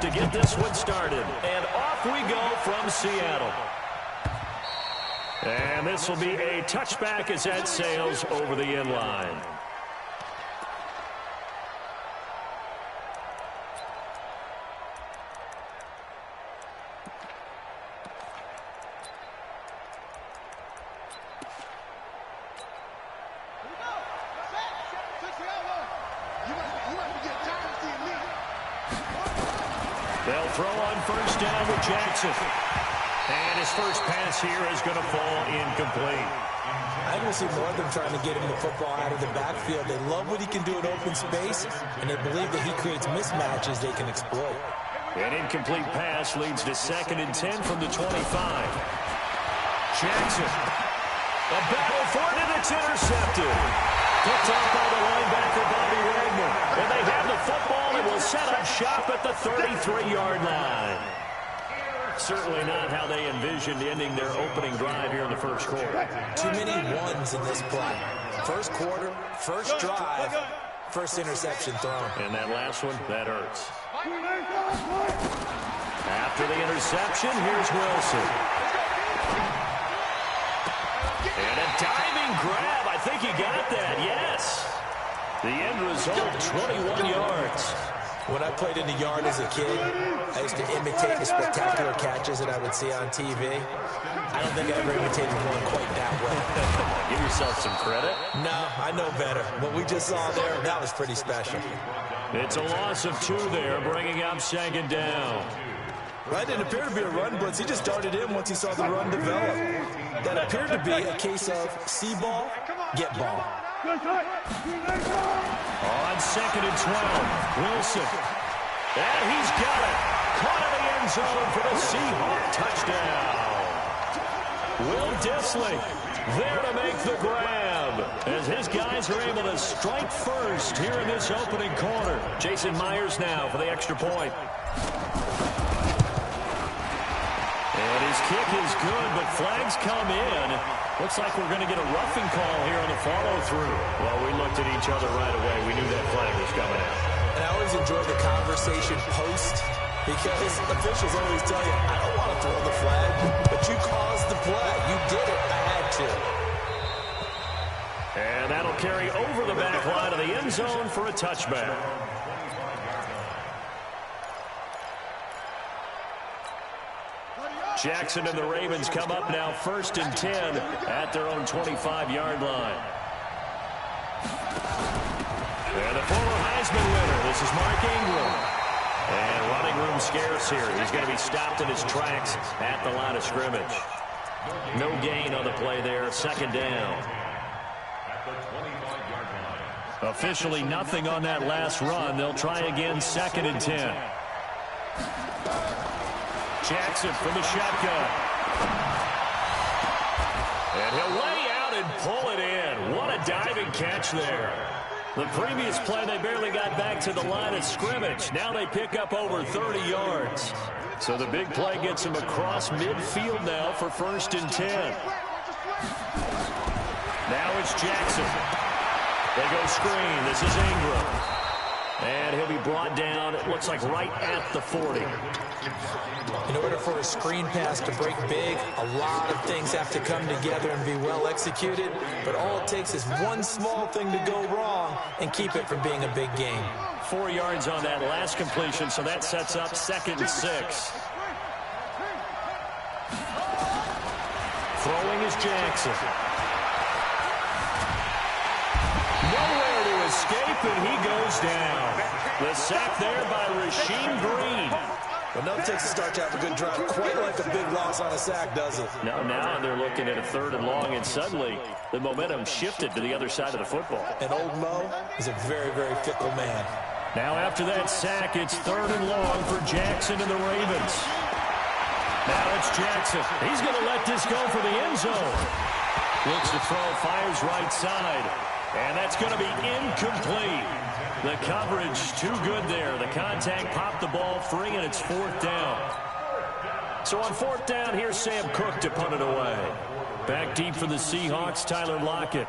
To get this one started. And off we go from Seattle. And this will be a touchback as that sails over the end line. They'll throw on first down with Jackson. And his first pass here is going to fall incomplete. I think we'll see more of them trying to get him the football out of the backfield. They love what he can do in open space, and they believe that he creates mismatches they can exploit. An incomplete pass leads to 2nd and 10 from the 25. Jackson. A battle for it, and it's intercepted. Picked off by the linebacker, Bobby Wagner. And they have the football and will set up shop at the 33-yard line. Certainly not how they envisioned ending their opening drive here in the first quarter. Too many ones in this play. First quarter, first drive, first interception thrown. And that last one, that hurts. After the interception, here's Wilson. And a diving grab. I think he got that, yes. The end result, 21 yards. When I played in the yard as a kid, I used to imitate the spectacular catches that I would see on TV. I don't think I ever imitated one quite that way. Give yourself some credit. No, I know better. What we just saw there, that was pretty special. It's a loss of 2 there, bringing up 2nd down. That didn't appear to be a run blitz. He just darted in once he saw the run develop. That appeared to be a case of see ball, get ball. On 2nd and 12, Wilson. And he's got it. Caught in the end zone for the Seahawk touchdown. Will Dissly there to make the grab as his guys are able to strike first here in this opening quarter. Jason Myers now for the extra point. And his kick is good, but flags come in. Looks like we're going to get a roughing call here on the follow-through. Well, we looked at each other right away. We knew that flag was coming out. And I always enjoy the conversation post because officials always tell you, I don't want to throw the flag, but you caused the play. You did it. I had to. And that'll carry over the back line of the end zone for a touchback. Jackson and the Ravens come up now 1st and 10 at their own 25-yard line. And the former Heisman winner, this is Mark Ingram. And running room scarce here. He's going to be stopped in his tracks at the line of scrimmage. No gain on the play there, 2nd down. Officially nothing on that last run. They'll try again 2nd and 10. Jackson from the shotgun. And he'll lay out and pull it in. What a diving catch there. The previous play, they barely got back to the line of scrimmage. Now they pick up over 30 yards. So the big play gets them across midfield now for 1st and 10. Now it's Jackson. They go screen. This is Ingram. And he'll be brought down, it looks like right at the 40. In order for a screen pass to break big, a lot of things have to come together and be well executed. But all it takes is one small thing to go wrong and keep it from being a big gain. 4 yards on that last completion, so that sets up 2nd and 6. Throwing is Jackson. Nowhere to escape, and he goes down. The sack there by Rasheem Green. Well, nothing takes a start to have a good drive. Quite like a big loss on a sack, does it? No, now they're looking at a 3rd and long, and suddenly the momentum shifted to the other side of the football. And old Mo is a very, very fickle man. Now after that sack, it's 3rd and long for Jackson and the Ravens. Now it's Jackson. He's going to let this go for the end zone. Looks to throw, fires right side. And that's going to be incomplete. The coverage too good there. The contact popped the ball free, and it's 4th down. So on 4th down, here's Sam Cook to punt it away. Back deep for the Seahawks, Tyler Lockett.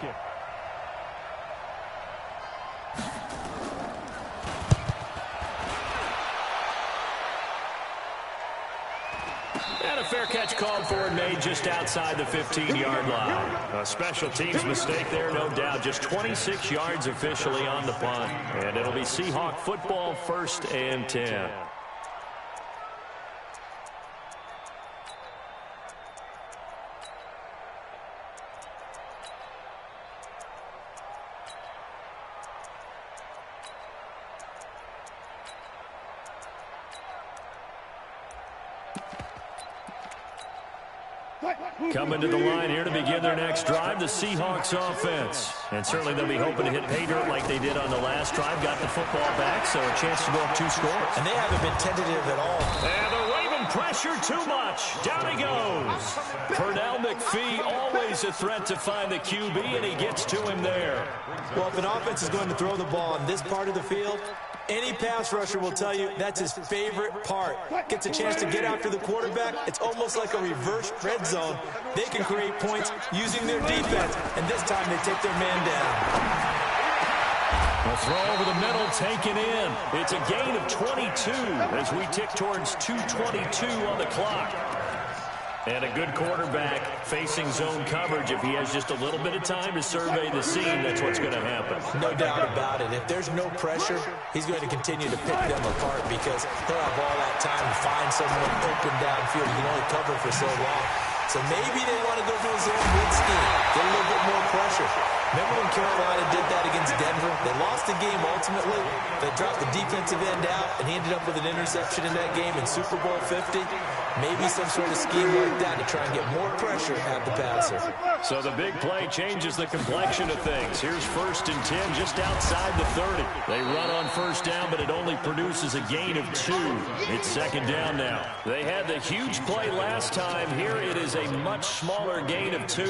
And a fair catch called for and made just outside the 15-yard line. A special teams mistake there, no doubt. Just 26 yards officially on the punt. And it'll be Seahawk football, 1st and 10. Coming to the line here to begin their next drive, the Seahawks offense. And certainly they'll be hoping to hit pay dirt like they did on the last drive. Got the football back, so a chance to go up 2 scores. And they haven't been tentative at all. And the Raven pressure too much. Down he goes. Pernell McPhee, always a threat to find the QB, and he gets to him there. Well, if an offense is going to throw the ball on this part of the field, any pass rusher will tell you that's his favorite part. Gets a chance to get after the quarterback. It's almost like a reverse red zone. They can create points using their defense, and this time they take their man down. A throw over the middle, taken in. It's a gain of 22 as we tick towards 2:22 on the clock. And a good quarterback facing zone coverage. If he has just a little bit of time to survey the scene, that's what's going to happen. No doubt about it. If there's no pressure, he's going to continue to pick them apart because he'll have all that time to find someone open downfield. He can only cover for so long. So maybe they want to go to his own blitz scheme, get a little bit more pressure. Remember when Carolina did that against Denver? They lost the game ultimately. They dropped the defensive end out, and he ended up with an interception in that game in Super Bowl 50. Maybe some sort of scheme like that to try and get more pressure at the passer. So the big play changes the complexion of things. Here's 1st and 10 just outside the 30. They run on 1st down, but it only produces a gain of 2. It's 2nd down now. They had the huge play last time. Here it is a much smaller gain of 2.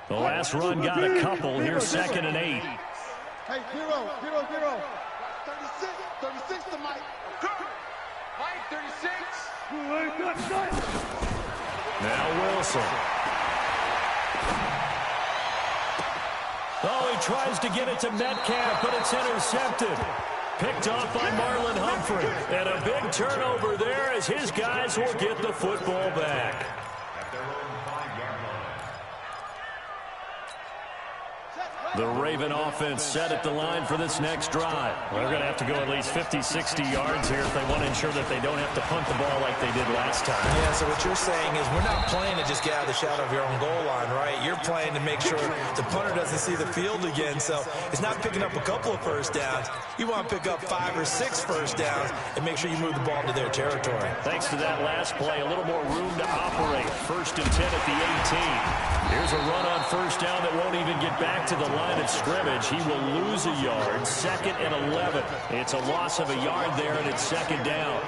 The last run got a couple. Here's 2nd and 8. Hey, 0. 36 to Mike. Mike, 36. Now Wilson. Oh, he tries to get it to Metcalf, but it's intercepted. Picked off by Marlon Humphrey. And a big turnover there as his guys will get the football back. The Raven offense set at the line for this next drive. Well, they're going to have to go at least 50, 60 yards here if they want to ensure that they don't have to punt the ball like they did last time. Yeah, so what you're saying is we're not playing to just get out of the shadow of your own goal line, right? You're playing to make sure the punter doesn't see the field again. So it's not picking up a couple of 1st downs. You want to pick up 5 or 6 1st downs and make sure you move the ball to their territory. Thanks to that last play, a little more room to operate. 1st and 10 at the 18. Here's a run on 1st down that won't even get back to the line of scrimmage. He will lose a yard. 2nd and 11. It's a loss of a yard there, and it's 2nd down.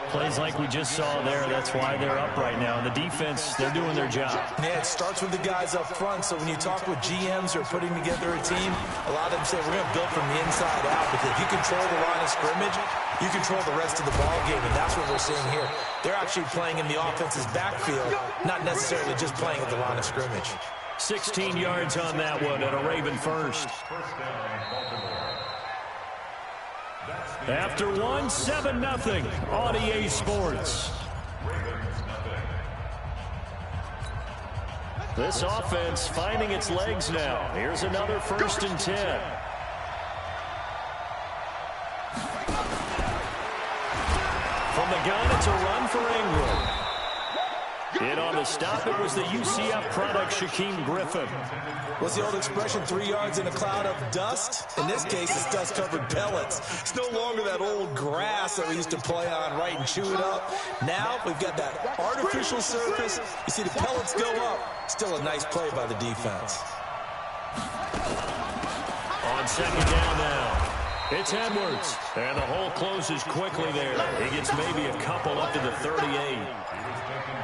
Plays like we just saw there, that's why they're up right now. And the defense, they're doing their job. Yeah, it starts with the guys up front. So when you talk with GMs who are putting together a team, a lot of them say we're going to build from the inside out because if you control the line of scrimmage, you control the rest of the ball game, and that's what we're seeing here. They're actually playing in the offense's backfield, not necessarily just playing at the line of scrimmage. 16 yards on that one and a Raven 1st. After 7-0 on EA Sports. This offense finding its legs now. Here's another 1st and 10. From the gun, it's a run for Ingram. In on the stop, it was the UCF product, Shaquem Griffin. What's the old expression, 3 yards in a cloud of dust? In this case, it's dust-covered pellets. It's no longer that old grass that we used to play on, right, and chew it up. Now, we've got that artificial surface. You see the pellets go up. Still a nice play by the defense. On 2nd down now. It's Edwards. And the hole closes quickly there. He gets maybe a couple up to the 38.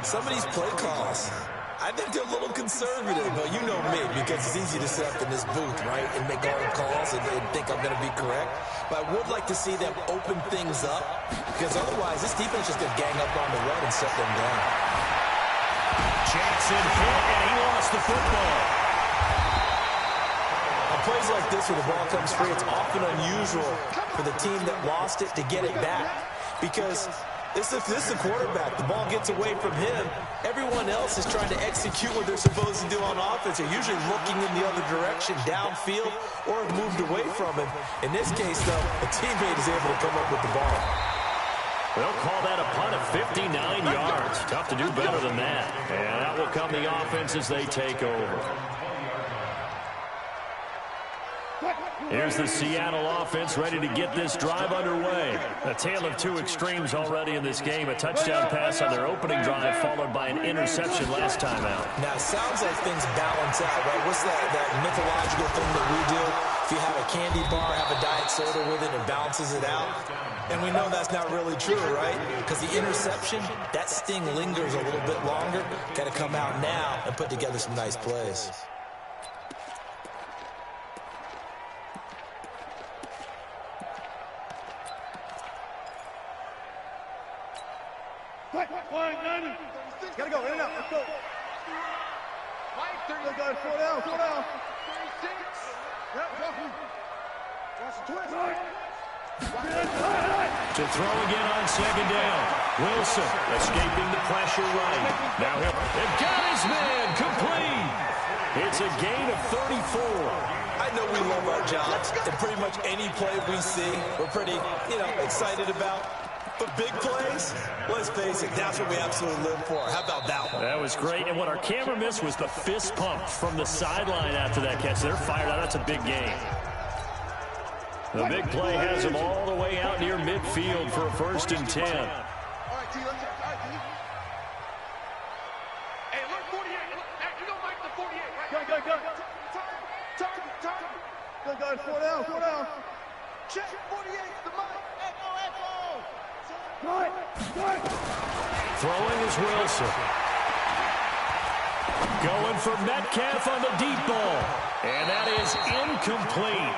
Some of these play calls, I think they're a little conservative, but you know me, because it's easy to sit up in this booth, right, and make all the calls and think I'm going to be correct. But I would like to see them open things up, because otherwise this defense is going to gang up on the run and shut them down. Jackson hit, and he lost the football. On plays like this where the ball comes free, it's often unusual for the team that lost it to get it back. Because this is a quarterback. The ball gets away from him. Everyone else is trying to execute what they're supposed to do on offense. They're usually looking in the other direction, downfield, or have moved away from him. In this case, though, a teammate is able to come up with the ball. They'll call that a punt of 59 yards. Tough to do better than that. And that will come the offense as they take over. Here's the Seattle offense ready to get this drive underway. A tale of two extremes already in this game. A touchdown pass on their opening drive followed by an interception last time out. Now, it sounds like things balance out, right? What's that mythological thing that we do? If you have a candy bar, have a diet soda with it, it balances it out. And we know that's not really true, right? Because the interception, that sting lingers a little bit longer. Got to come out now and put together some nice plays. Gotta go, in and out, let's go. Mike, 30. Go, slow down, slow down. 36. Yep, watch the twist. To throw again on second down. Wilson escaping the pressure right. Now they've got his man complete. It's a gain of 34. I know we love our jobs, and pretty much any play we see, we're pretty, excited about. But big plays, let's face it, that's what we absolutely live for. How about that one? That was great. And what our camera missed was the fist pump from the sideline after that catch. They're fired out. That's a big game. The big play has them all the way out near midfield for a 1st and 10. All right, T, let's check. All right, T. Hey, look, 48. Look, you don't like the 48, right? Go. Turn. Go, slow down. Check, 48, the mic. Echo. Throwing is Wilson. Going for Metcalf on the deep ball. And that is incomplete.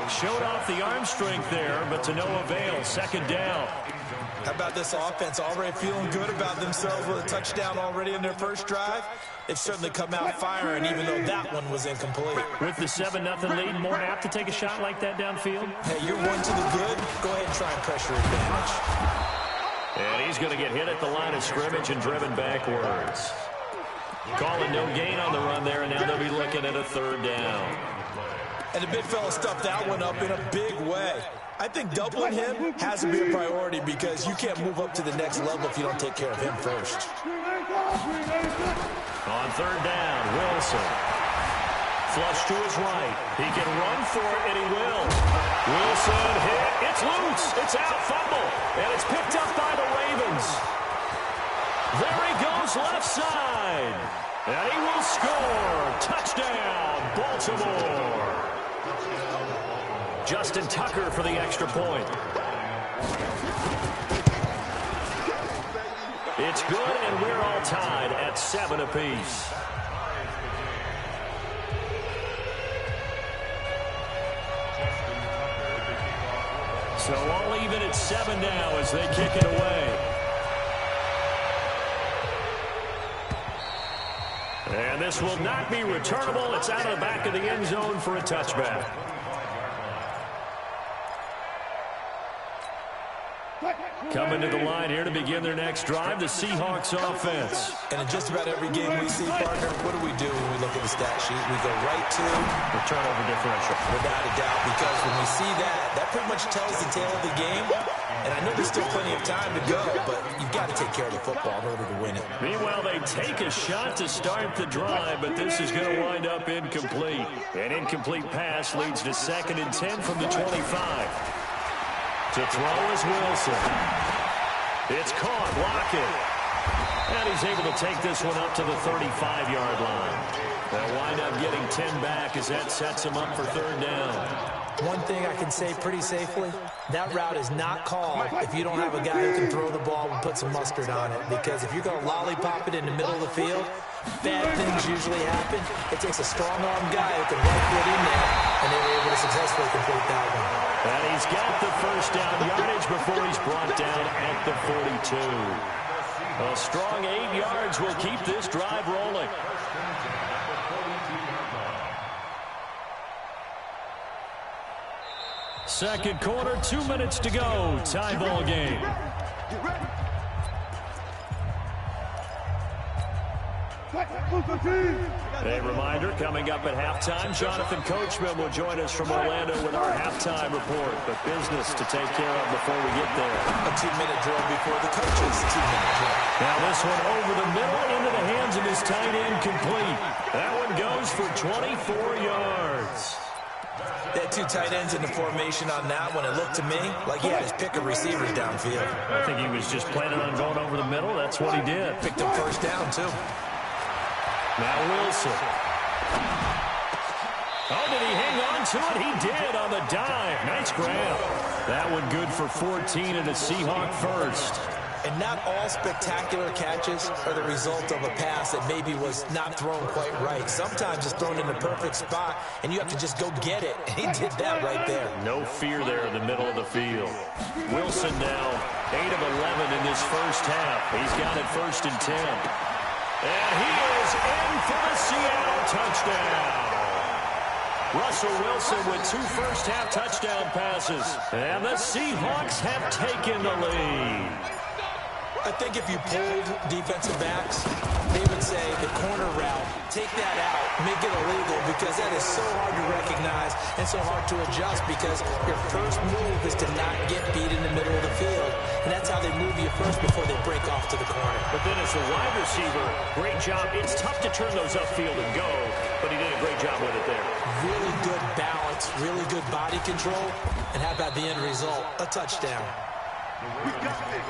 Showed off the arm strength there, but to no avail. 2nd down. How about this offense already feeling good about themselves with a touchdown already in their first drive? They've certainly come out firing, even though that one was incomplete. With the 7-0 lead, more apt to take a shot like that downfield? Hey, you're one to the good. Go ahead and try and pressure advantage. And he's going to get hit at the line of scrimmage and driven backwards. Calling no gain on the run there, and now they'll be looking at a 3rd down. And the big fella stuffed that one up in a big way. I think doubling him has to be a priority because you can't move up to the next level if you don't take care of him first. On 3rd down, Wilson. Flush to his right. He can run for it, and he will. Wilson hit. It's loose. It's out. Fumble. And it's picked up by the Ravens. There he goes left side. And he will score. Touchdown, Baltimore. Justin Tucker for the extra point. It's good, and we're all tied at 7 apiece. So all even at 7 now as they kick it away. And this will not be returnable. It's out of the back of the end zone for a touchback. Coming to the line here to begin their next drive, the Seahawks offense. And in just about every game we see, partner, what do when we look at the stat sheet? We go right to the turnover differential. Without a doubt, because when we see that pretty much tells the tale of the game. And I know there's still plenty of time to go, but you've got to take care of the football in order to win it. Meanwhile, they take a shot to start the drive, but this is going to wind up incomplete. An incomplete pass leads to 2nd and 10 from the 25. To throw is Wilson. It's caught. Lockett. And he's able to take this one up to the 35-yard line. They'll wind up getting 10 back as that sets him up for 3rd down. One thing I can say pretty safely, that route is not called if you don't have a guy who can throw the ball and put some mustard on it. Because if you're going to lollipop it in the middle of the field, bad things usually happen. It takes a strong-arm guy who can right foot in there, and they were able to successfully complete that one. And he's got the 1st down yardage before he's brought down at the 42. A strong 8 yards will keep this drive rolling. Second quarter, 2 minutes to go. Tie ball game. A reminder, coming up at halftime, Jonathan Coachman will join us from Orlando with our halftime report. But business to take care of before we get there. A 2-minute drill before the coaches' 2-minute drill. Now this one over the middle into the hands of his tight end, complete. That one goes for 24 yards. They had 2 tight ends in the formation on that one. It looked to me like he had his pick of receivers downfield. I think he was just planning on going over the middle. That's what he did. Picked him first down, too. Now Wilson. Oh, did he hang on to it? He did on the dive. Nice grab. That one good for 14 and a Seahawk first. And not all spectacular catches are the result of a pass that maybe was not thrown quite right. Sometimes it's thrown in the perfect spot, and you have to just go get it. And he did that right there. No fear there in the middle of the field. Wilson now 8 of 11 in this first half. He's got it 1st and 10. And he is in for the Seattle touchdown. Russell Wilson with 2 first-half touchdown passes. And the Seahawks have taken the lead. I think if you pulled defensive backs, they would say the corner route, take that out, make it illegal, because that is so hard to recognize and so hard to adjust, because your first move is to not get beat in the middle of the field. And that's how they move you first before they break off to the corner. But then as a wide receiver, great job. It's tough to turn those upfield and go, but he did a great job with it there. Really good balance, really good body control, and how about the end result? A touchdown. We got this.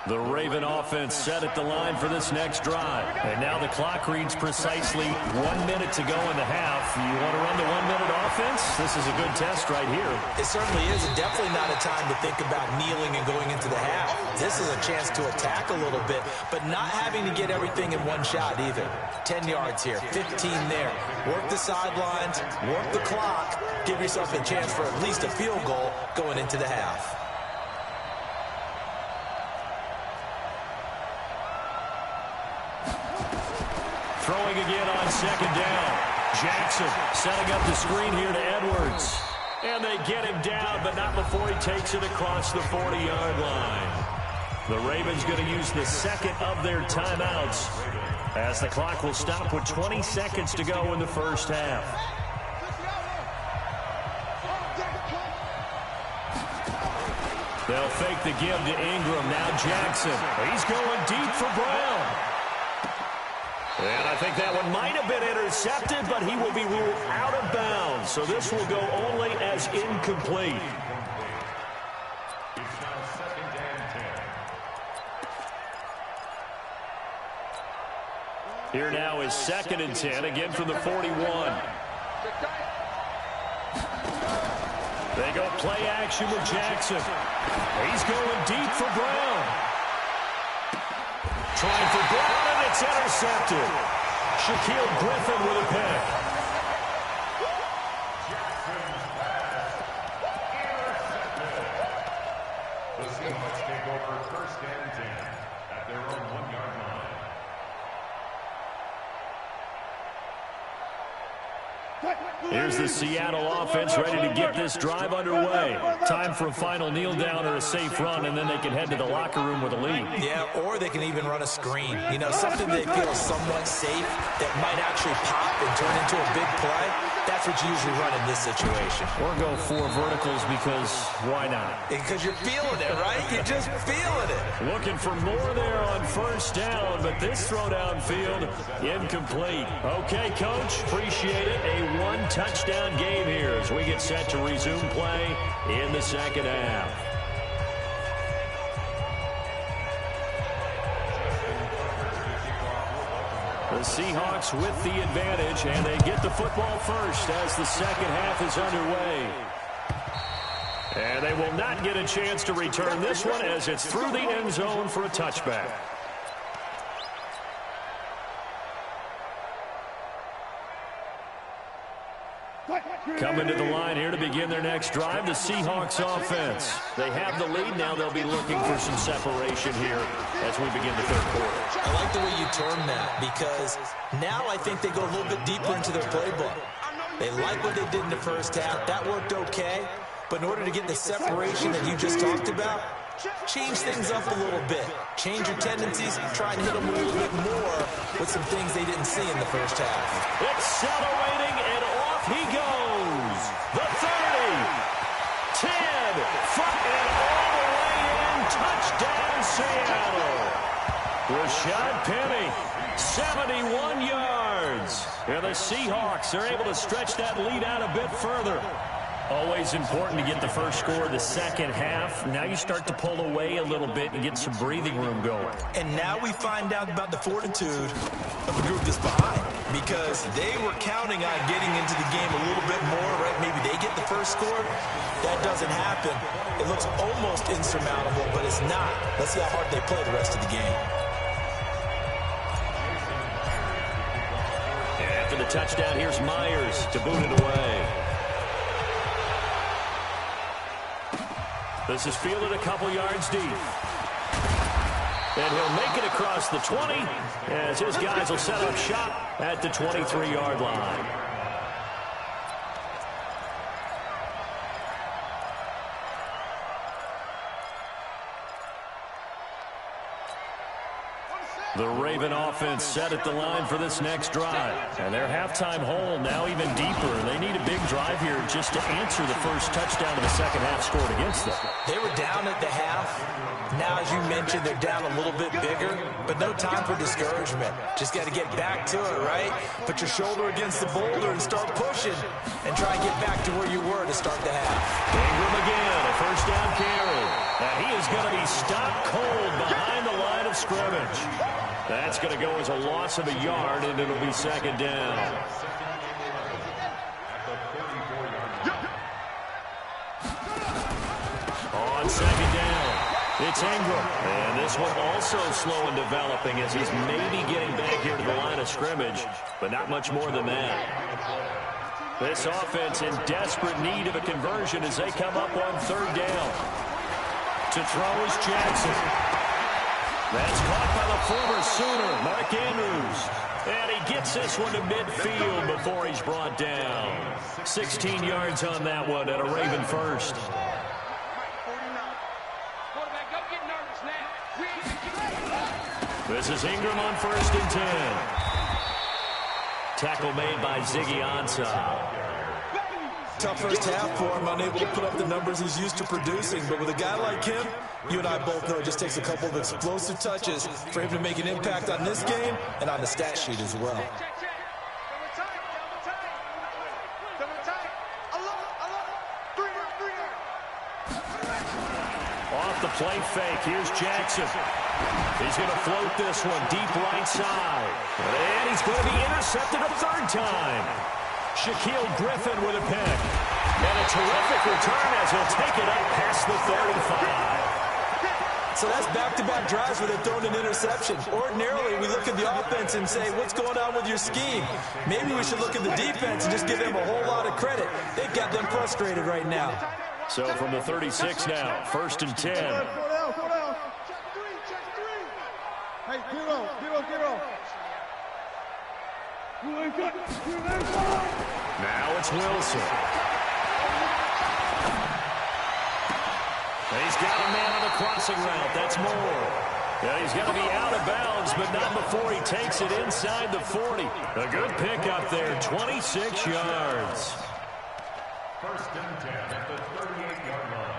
The Raven offense set at the line for this next drive. And now the clock reads precisely 1 minute to go in the half. You want to run the 1-minute offense? This is a good test right here. It certainly is, and definitely not a time to think about kneeling and going into the half. This is a chance to attack a little bit, but not having to get everything in one shot either. 10 yards here, 15 there. Work the sidelines, work the clock, give yourself a chance for at least a field goal going into the half. Throwing again on 2nd down. Jackson setting up the screen here to Edwards. And they get him down, but not before he takes it across the 40-yard line. The Ravens going to use the second of their timeouts as the clock will stop with 20 seconds to go in the first half. They'll fake the give to Ingram. Now Jackson. He's going deep for Brown. And I think that one might have been intercepted, but he will be ruled out of bounds. So this will go only as incomplete. Here now is 2nd and 10, again from the 41. They go play action with Jackson. He's going deep for Brown. Trying for Brown, and it's intercepted. Shaquille Griffin with a pick. The Seahawks take over 1st and 10 at their own 1-yard line. Here's the Seattle offense ready to get this drive underway. Time for a final kneel down or a safe run, and then they can head to the locker room with a lead. Yeah, or they can even run a screen. You know, something they feel somewhat safe that might actually pop and turn into a big play. That's what you usually run in this situation. Or go 4 verticals because why not? Because you're feeling it, right? You're just feeling it. Looking for more there on 1st down, but this throw downfield incomplete. Okay, Coach, appreciate it. A 1-touchdown game here as we get set to resume play in the 2nd half. The Seahawks with the advantage, and they get the football first as the 2nd half is underway. And they will not get a chance to return this one as it's through the end zone for a touchback. Coming to the line here to begin their next drive, the Seahawks offense. They have the lead. Now they'll be looking for some separation here as we begin the third quarter. I like the way you term that, because now I think they go a little bit deeper into their playbook. They like what they did in the first half. That worked okay. But in order to get the separation that you just talked about, change things up a little bit. Change your tendencies, try and hit them a little bit more with some things they didn't see in the first half. Accelerating, and off he goes. The 30, 10, and all the way in. Touchdown, Seattle. Rashad Penny, 71 yards. And the Seahawks are able to stretch that lead out a bit further. Always important to get the first score of the second half. Now you start to pull away a little bit and get some breathing room going. And now we find out about the fortitude of the group that's behind, because they were counting on getting into the game a little bit more, right? Maybe they get the first score. That doesn't happen. It looks almost insurmountable, but it's not. Let's see how hard they play the rest of the game. After the touchdown, here's Myers to boot it away. This is fielded a couple yards deep. And he'll make it across the 20 as his guys will set up shop at the 23-yard line. The Raven offense set at the line for this next drive. And their halftime hole now even deeper. They need a big drive here just to answer the first touchdown of the second half scored against them. They were down at the half. Now, as you mentioned, they're down a little bit bigger, but no time for discouragement. Just got to get back to it, right? Put your shoulder against the boulder and start pushing and try and get back to where you were to start the half. Ingram again, a first down carry. And he is going to be stopped cold behind the line of scrimmage. That's going to go as a loss of a yard, and it'll be second down. On second down, it's Ingram. And this one also slow in developing as he's maybe getting back here to the line of scrimmage, but not much more than that. This offense in desperate need of a conversion as they come up on third down. To throw is Jackson. That's caught by the former Sooner, Mark Andrews. And he gets this one to midfield before he's brought down. 16 yards on that one and a Raven first. This is Ingram on first and 10. Tackle made by Ziggy Ansah. Tough first half for him, unable to put up the numbers he's used to producing. But with a guy like him, you and I both know it just takes a couple of explosive touches for him to make an impact on this game and on the stat sheet as well. Off the play fake, here's Jackson. He's going to float this one deep right side. And he's going to be intercepted a third time. Shaquille Griffin with a pick. And a terrific return as he'll take it up past the 35. So that's back-to-back drives where they've thrown an interception. Ordinarily, we look at the offense and say, what's going on with your scheme? Maybe we should look at the defense and just give them a whole lot of credit. They've got them frustrated right now. So from the 36 now, first and 10. Slow down. Hey, zero. Now it's Wilson. He's got a man on the crossing route. That's Moore. Yeah, he's got to be out of bounds, but not before he takes it inside the 40. A good pickup there, 26 yards. First and 10 at the 38-yard line.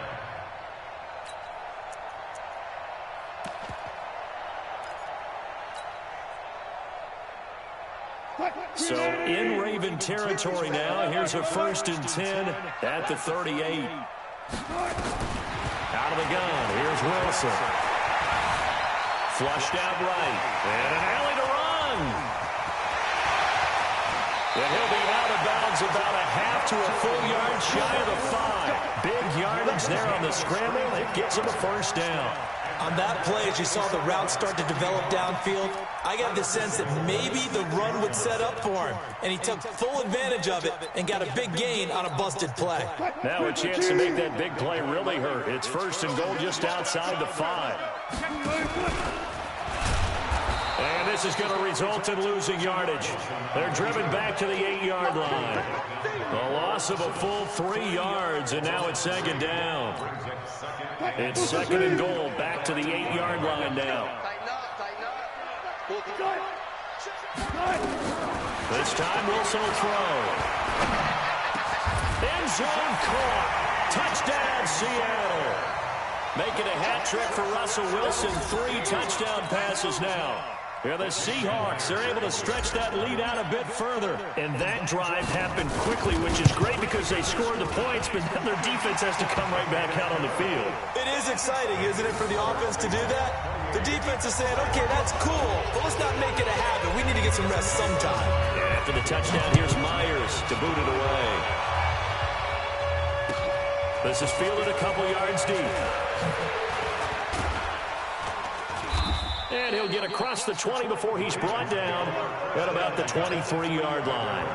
So in Raven territory now. Here's a first and 10 at the 38. Out of the gun. Here's Wilson. Flushed out right. And an alley to run. And he'll be out of bounds about a half to a full yard shy of the 5. Big yardage there on the scramble. It gets him a first down. On that play, as you saw the route start to develop downfield, I got the sense that maybe the run would set up for him, and he took full advantage of it and got a big gain on a busted play. Now a chance to make that big play really hurt. It's 1st and goal just outside the 5. And this is going to result in losing yardage. They're driven back to the 8-yard line. A loss of a full 3 yards, and now it's 2nd down. It's 2nd and goal, back to the 8-yard line now. This time Wilson will throw. End zone caught. Touchdown, Seattle. Making a hat trick for Russell Wilson. 3 touchdown passes now. Yeah, the Seahawks, they're able to stretch that lead out a bit further. And that drive happened quickly, which is great because they scored the points, but then their defense has to come right back out on the field. It is exciting, isn't it, for the offense to do that? The defense is saying, okay, that's cool, but let's not make it a habit. We need to get some rest sometime. Yeah, after the touchdown, here's Myers to boot it away. This is fielded a couple yards deep. And he'll get across the 20 before he's brought down at about the 23-yard line.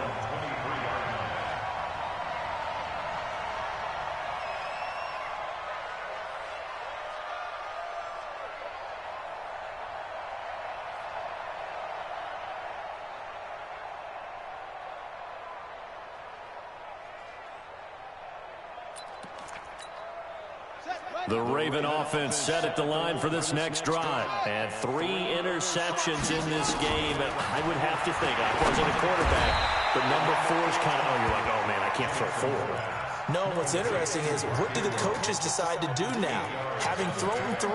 The Raven offense set at the line for this next drive. And 3 interceptions in this game. I would have to think, I wasn't a quarterback, but number 4 is kind of, you're like, oh, man, I can't throw 4. No, what's interesting is what do the coaches decide to do now? Having thrown 3,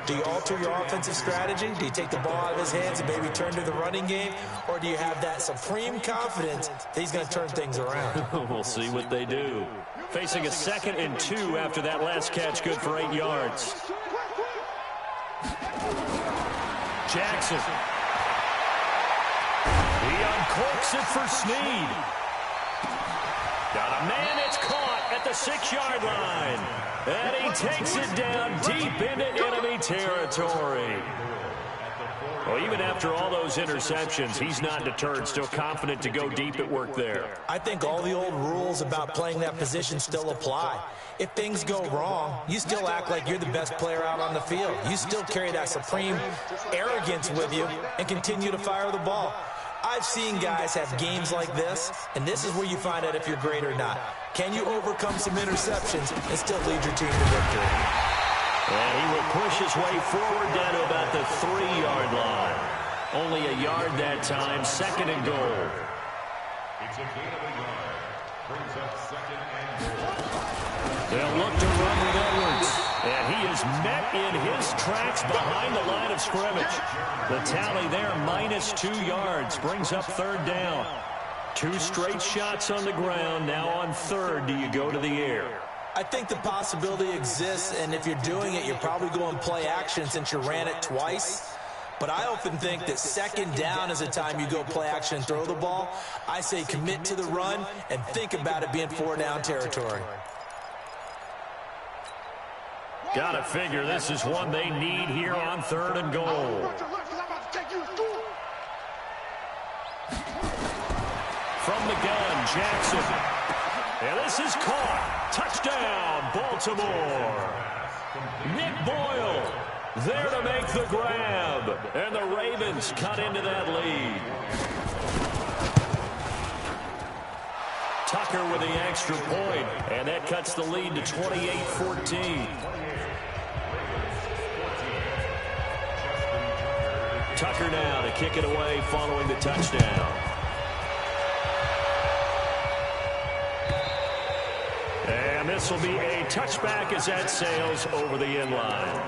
do you alter your offensive strategy? Do you take the ball out of his hands and maybe turn to the running game? Or do you have that supreme confidence that he's going to turn things around? We'll see what they do. Facing a 2nd and 2 after that last catch, good for 8 yards. Jackson. He uncorks it for Snead. Got a man, it's caught at the 6-yard line. And he takes it down deep into enemy territory. Well, even after all those interceptions, he's not deterred, still confident to go deep at work there. I think all the old rules about playing that position still apply. If things go wrong, you still act like you're the best player out on the field. You still carry that supreme arrogance with you and continue to fire the ball. I've seen guys have games like this, and this is where you find out if you're great or not. Can you overcome some interceptions and still lead your team to victory? And he will push his way forward down to about the 3-yard line. Only a yard that time, 2nd and goal. It's a gain of a yard. Brings up 2nd and goal. They'll look to run with Edwards. And he is met in his tracks behind the line of scrimmage. The tally there, -2 yards, brings up 3rd down. 2 straight shots on the ground. Now on 3rd, do you go to the air? I think the possibility exists, and if you're doing it, you're probably going play action since you ran it twice. But I often think that 2nd down is the time you go play action and throw the ball. I say commit to the run and think about it being 4-down territory. Gotta figure this is one they need here on 3rd and goal. From the gun, Jackson. And this is caught. Touchdown, Baltimore. Nick Boyle there to make the grab. And the Ravens cut into that lead. Tucker with the extra point. And that cuts the lead to 28-14. Tucker now to kick it away following the touchdown. And this will be a touchback as that sails over the end line.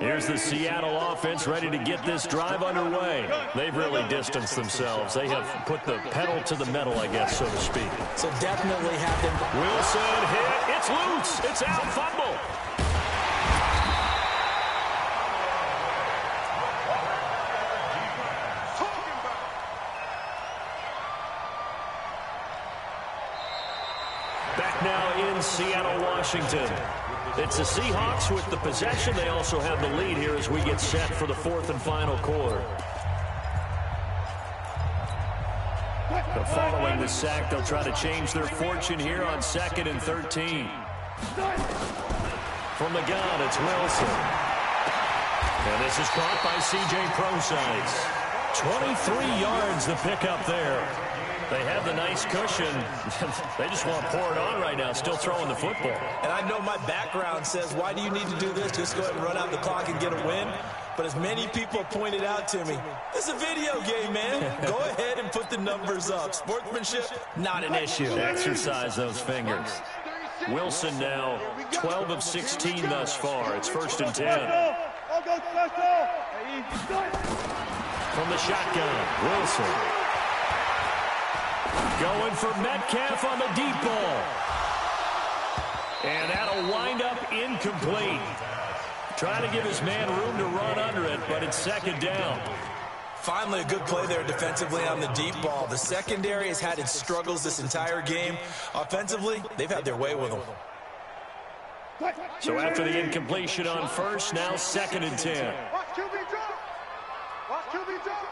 Here's the Seattle offense ready to get this drive underway. They've really distanced themselves. They have put the pedal to the metal, I guess, so to speak. So definitely have them. Wilson hit. It's loose. It's out. Fumble. Back now in Seattle, Washington. It's the Seahawks with the possession. They also have the lead here as we get set for the fourth and final quarter. Following the sack, they'll try to change their fortune here on 2nd and 13. From the gun, it's Wilson. And this is caught by C.J. Prosise. 23 yards the pickup there. They have the nice cushion. They just want to pour it on right now, still throwing the football. And I know my background says, why do you need to do this? Just go ahead and run out the clock and get a win. But as many people pointed out to me, it's a video game, man. Go ahead and put the numbers up. Sportsmanship, not an issue. Exercise those fingers. Wilson now 12 of 16 thus far. It's 1st and 10. From the shotgun, Wilson. Going for Metcalf on the deep ball. And that'll wind up incomplete. Trying to give his man room to run under it, but it's 2nd down. Finally, a good play there defensively on the deep ball. The secondary has had its struggles this entire game. Offensively, they've had their way with them. So after the incompletion on 1st, now 2nd and 10. Watch QB drop. Watch QB drop.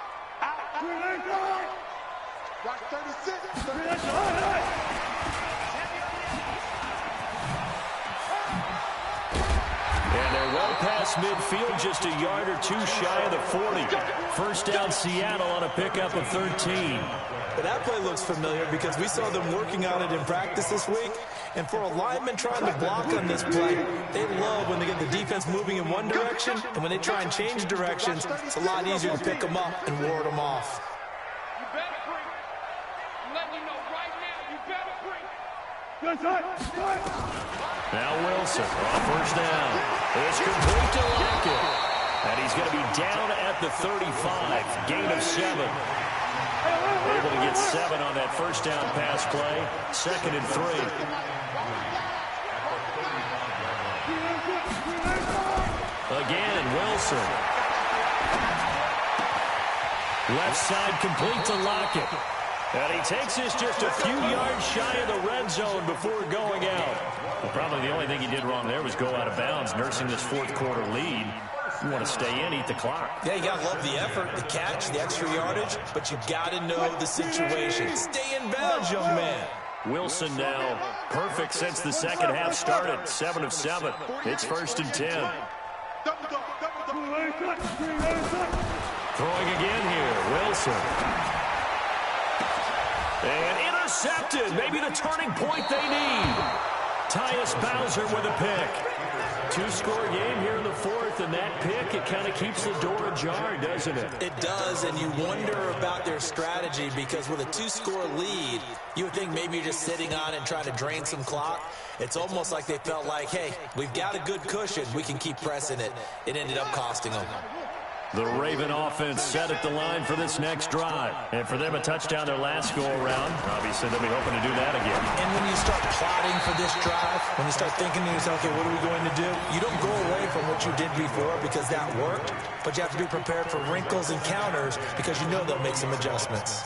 Watch 36. And they're well past midfield, just a yard or two shy of the 40. 1st down Seattle on a pickup of 13. But that play looks familiar because we saw them working on it in practice this week. And for a lineman trying to block on this play, they love when they get the defense moving in one direction. And when they try and change directions, it's a lot easier to pick them up and ward them off. You better bring. I'm letting you know right now, you better bring. Now Wilson on 1st down. It's complete to Lockett. And he's going to be down at the 35. Gain of 7. Able to get 7 on that 1st down pass play. 2nd and 3. Again, Wilson. Left side complete to Lockett. And he takes this just a few yards shy of the red zone before going out. Well, probably the only thing he did wrong there was go out of bounds, nursing this 4th quarter lead. You want to stay in, eat the clock. Yeah, you got to love the effort, the catch, the extra yardage, but you got to know the situation. Stay in bounds, young man. Wilson now perfect since the 2nd half started. 7 of 7. It's 1st and 10. Throwing again here, Wilson. And intercepted. Maybe the turning point they need. Tyus Bowser with a pick. 2-score game here in the 4th, and that pick, it kind of keeps the door ajar, doesn't it? It does, and you wonder about their strategy because with a 2-score lead, you would think maybe you're just sitting on it and trying to drain some clock. It's almost like they felt like, hey, we've got a good cushion. We can keep pressing it. It ended up costing them. The Raven offense set at the line for this next drive. And for them, a touchdown their last go-around. Obviously, they'll be hoping to do that again. And when you start plotting for this drive, when you start thinking to yourself, okay, what are we going to do? You don't go away from what you did before because that worked, but you have to be prepared for wrinkles and counters because you know they'll make some adjustments.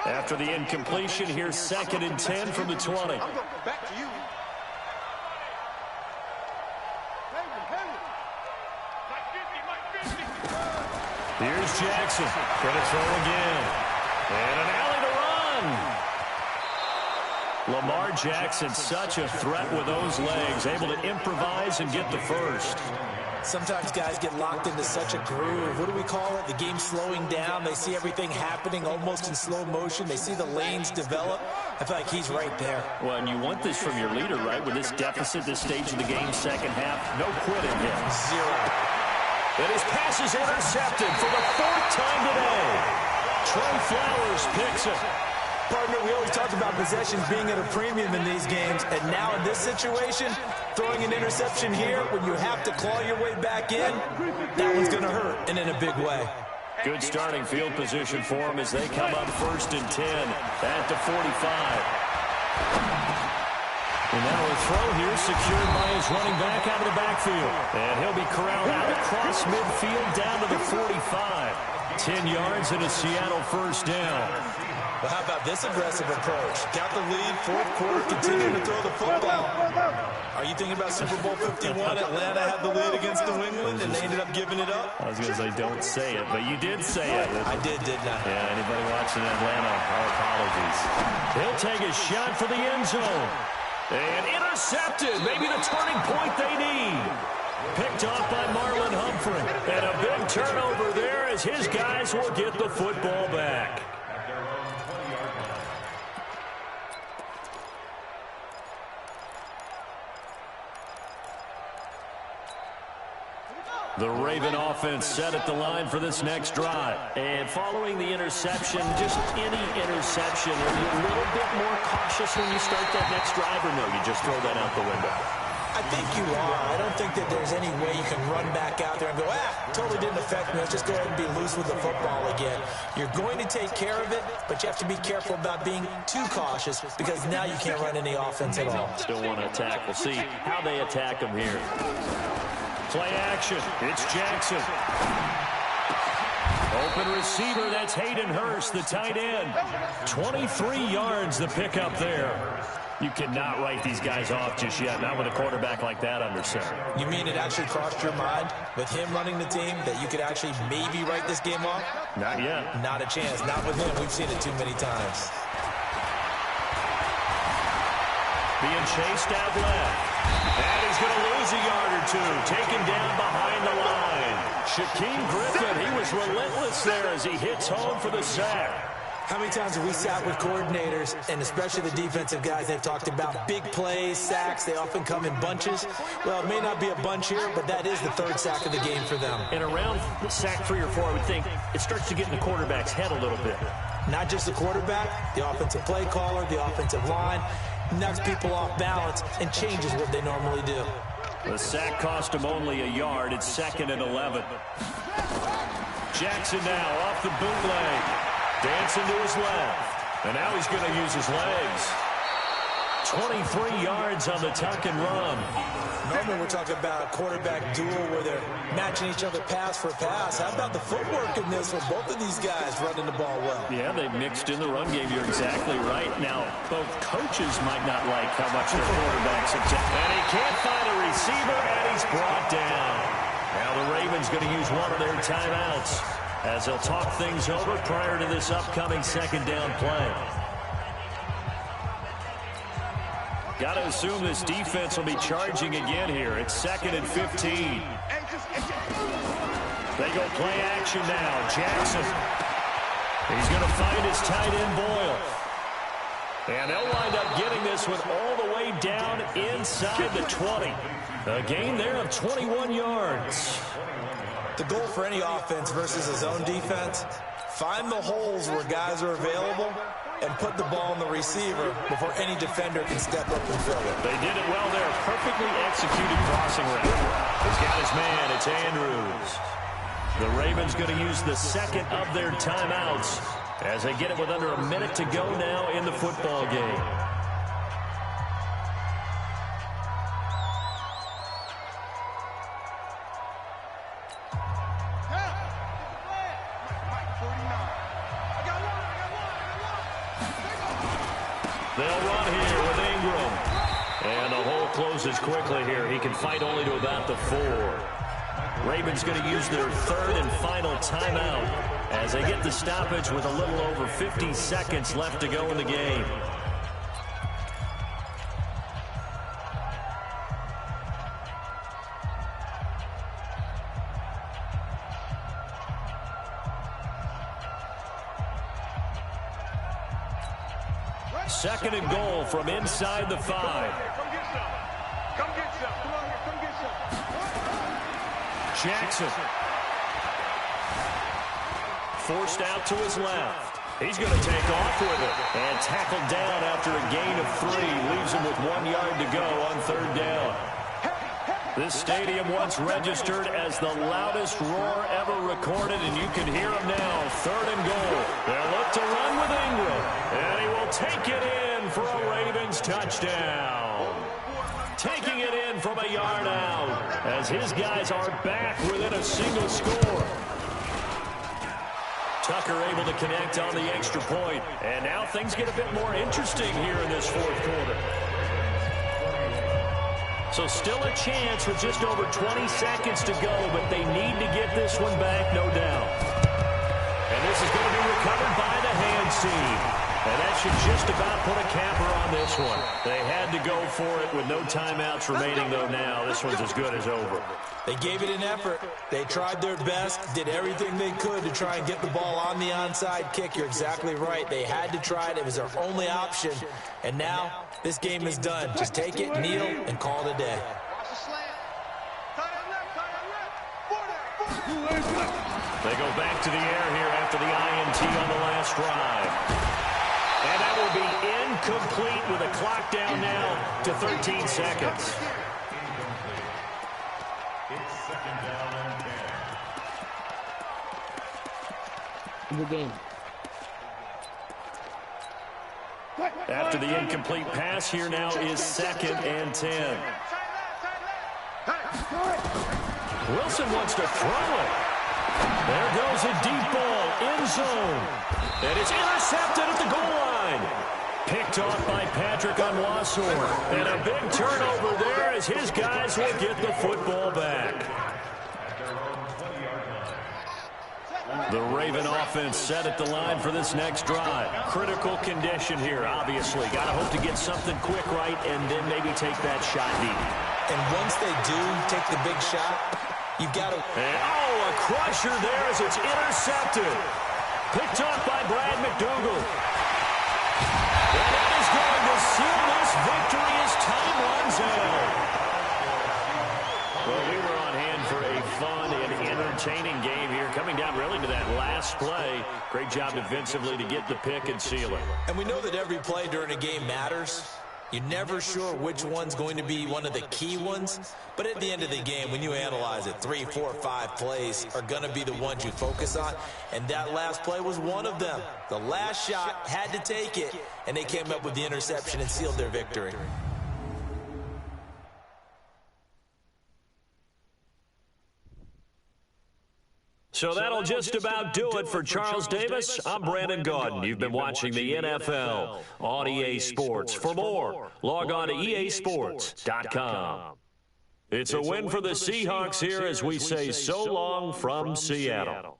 After the incompletion, here's 2nd and 10 from the 20. Back to you. Here's Jackson. Gonna throw again. And an alley to run. Lamar Jackson, such a threat with those legs. Able to improvise and get the first. Sometimes guys get locked into such a groove. What do we call it? The game slowing down. They see everything happening almost in slow motion. They see the lanes develop. I feel like he's right there. Well, and you want this from your leader, right? With this deficit, this stage of the game, 2nd half, no quitting here. 0. And his pass is intercepted for the 4th time today. Trey Flowers picks it. Partner, we always talk about possessions being at a premium in these games, and now in this situation, throwing an interception here when you have to claw your way back in, that one's going to hurt, and in a big way. Good starting field position for them as they come up 1st and 10 at the 45. And now a throw here secured by his running back out of the backfield. And he'll be corralled out across midfield down to the 45. about 10 yards and a Seattle first down. Well, how about this aggressive approach? Got the lead, fourth quarter, continuing to throw the football. Are you thinking about Super Bowl 51? Atlanta had the lead against New England, and they ended up giving it up? I was going to say, don't say it, but you did say it. I did, didn't I? Yeah, anybody watching Atlanta, our apologies. He'll take a shot for the end zone. And intercepted. Maybe the turning point they need. Picked off by Marlon Humphrey. And a big turnover there as his guys will get the football back. The Raven offense set at the line for this next drive. And following the interception, just any interception, are you a little bit more cautious when you start that next drive, or no, you just throw that out the window? I think you are. I don't think that there's any way you can run back out there and go, totally didn't affect me. Let's just go ahead and be loose with the football again. You're going to take care of it, but you have to be careful about being too cautious because now you can't run any offense at all. Still want to attack. We'll see how they attack them here. Play action. It's Jackson. Open receiver. That's Hayden Hurst, the tight end. 23 yards the pickup there. You cannot write these guys off just yet, not with a quarterback like that under center. You mean it actually crossed your mind with him running the team that you could actually maybe write this game off? Not yet. Not a chance. Not with him. We've seen it too many times. Being chased out left. And he's going to lose a yard or two. Taken down behind the line. Shaquem Griffin, he was relentless there as he hits home for the sack. How many times have we sat with coordinators, and especially the defensive guys, they've talked about big plays, sacks. They often come in bunches. Well, it may not be a bunch here, but that is the third sack of the game for them. And around sack 3 or 4, I would think it starts to get in the quarterback's head a little bit. Not just the quarterback, the offensive play caller, the offensive line, knocks people off balance and changes what they normally do. The sack cost him only a yard. It's 2nd and 11. Jackson now off the bootleg. Dancing to his left. And now he's going to use his legs. 23 yards on the tuck and run. Normally we're talking about a quarterback duel where they're matching each other pass for pass. How about the footwork in this for both of these guys running the ball well? Yeah, they've mixed in the run game. You're exactly right. Now, both coaches might not like how much their quarterbacks have taken. And he can't find a receiver, and he's brought down. Now the Ravens going to use one of their timeouts as they'll talk things over prior to this upcoming second down play. Got to assume this defense will be charging again here. It's 2nd and 15. They go play action now. Jackson. He's going to find his tight end Boyle. And they'll wind up getting this one all the way down inside the 20. A gain there of 21 yards. The goal for any offense versus a zone defense, find the holes where guys are available and put the ball on the receiver before any defender can step up and fill it. They did it well there. Perfectly executed crossing route. He's got his man. It's Andrews. The Ravens going to use the second of their timeouts as they get it with under a minute to go now in the football game. They'll run here with Ingram. And the hole closes quickly here. He can fight only to about the 4. Ravens going to use their third and final timeout as they get the stoppage with a little over 50 seconds left to go in the game. Second and goal from inside the 5. Come get some. Come get some. Come on here. Come get some. Jackson. Forced out to his left. He's going to take off with it. And tackled down after a gain of 3. Leaves him with 1 yard to go on third down. This stadium once registered as the loudest roar ever recorded, and you can hear him now. Third and goal. They'll look to run with Ingram. And he will take it in for a Ravens touchdown. Taking it in from a yard out as his guys are back within a single score. Tucker able to connect on the extra point. And now things get a bit more interesting here in this fourth quarter. So still a chance with just over 20 seconds to go, but they need to get this one back, no doubt. And this is going to be recovered by the hands team. And that should just about put a capper on this one. They had to go for it with no timeouts remaining, though now. This one's as good as over. They gave it an effort. They tried their best, did everything they could to try and get the ball on the onside kick. You're exactly right. They had to try it. It was their only option. And now this game is done. Just take it, kneel, and call it a day. They go back to the air here after the INT on the last drive. And that will be incomplete with a clock down now to 13 seconds. It's second down and 10. Good game. After the incomplete pass, here now is second and 10. Wilson wants to throw it. There goes a deep ball, end zone. And it's intercepted at the goal line. Picked off by Patrick Onwuasor. And a big turnover there as his guys will get the football back. The Raven offense set at the line for this next drive. Critical condition here, obviously. Got to hope to get something quick right and then maybe take that shot deep. And once they do take the big shot, you've got to... a crusher there as it's intercepted. Picked up by Brad McDougal. And that is going to seal this victory as time runs out. Well, we were on hand for a fun and entertaining game here, coming down really to that last play. Great job defensively to get the pick and seal it. And we know that every play during a game matters. You're never sure which one's going to be one of the key ones. But at the end of the game, when you analyze it, 3, 4, 5 plays are going to be the ones you focus on. And that last play was one of them. The last shot had to take it, and they came up with the interception and sealed their victory. So that'll just about do it for Charles Davis. I'm Brandon Gaudin. You've been watching the NFL on EA Sports. For more, log on to easports.com. It's a win for the Seahawks here as we say so long from Seattle.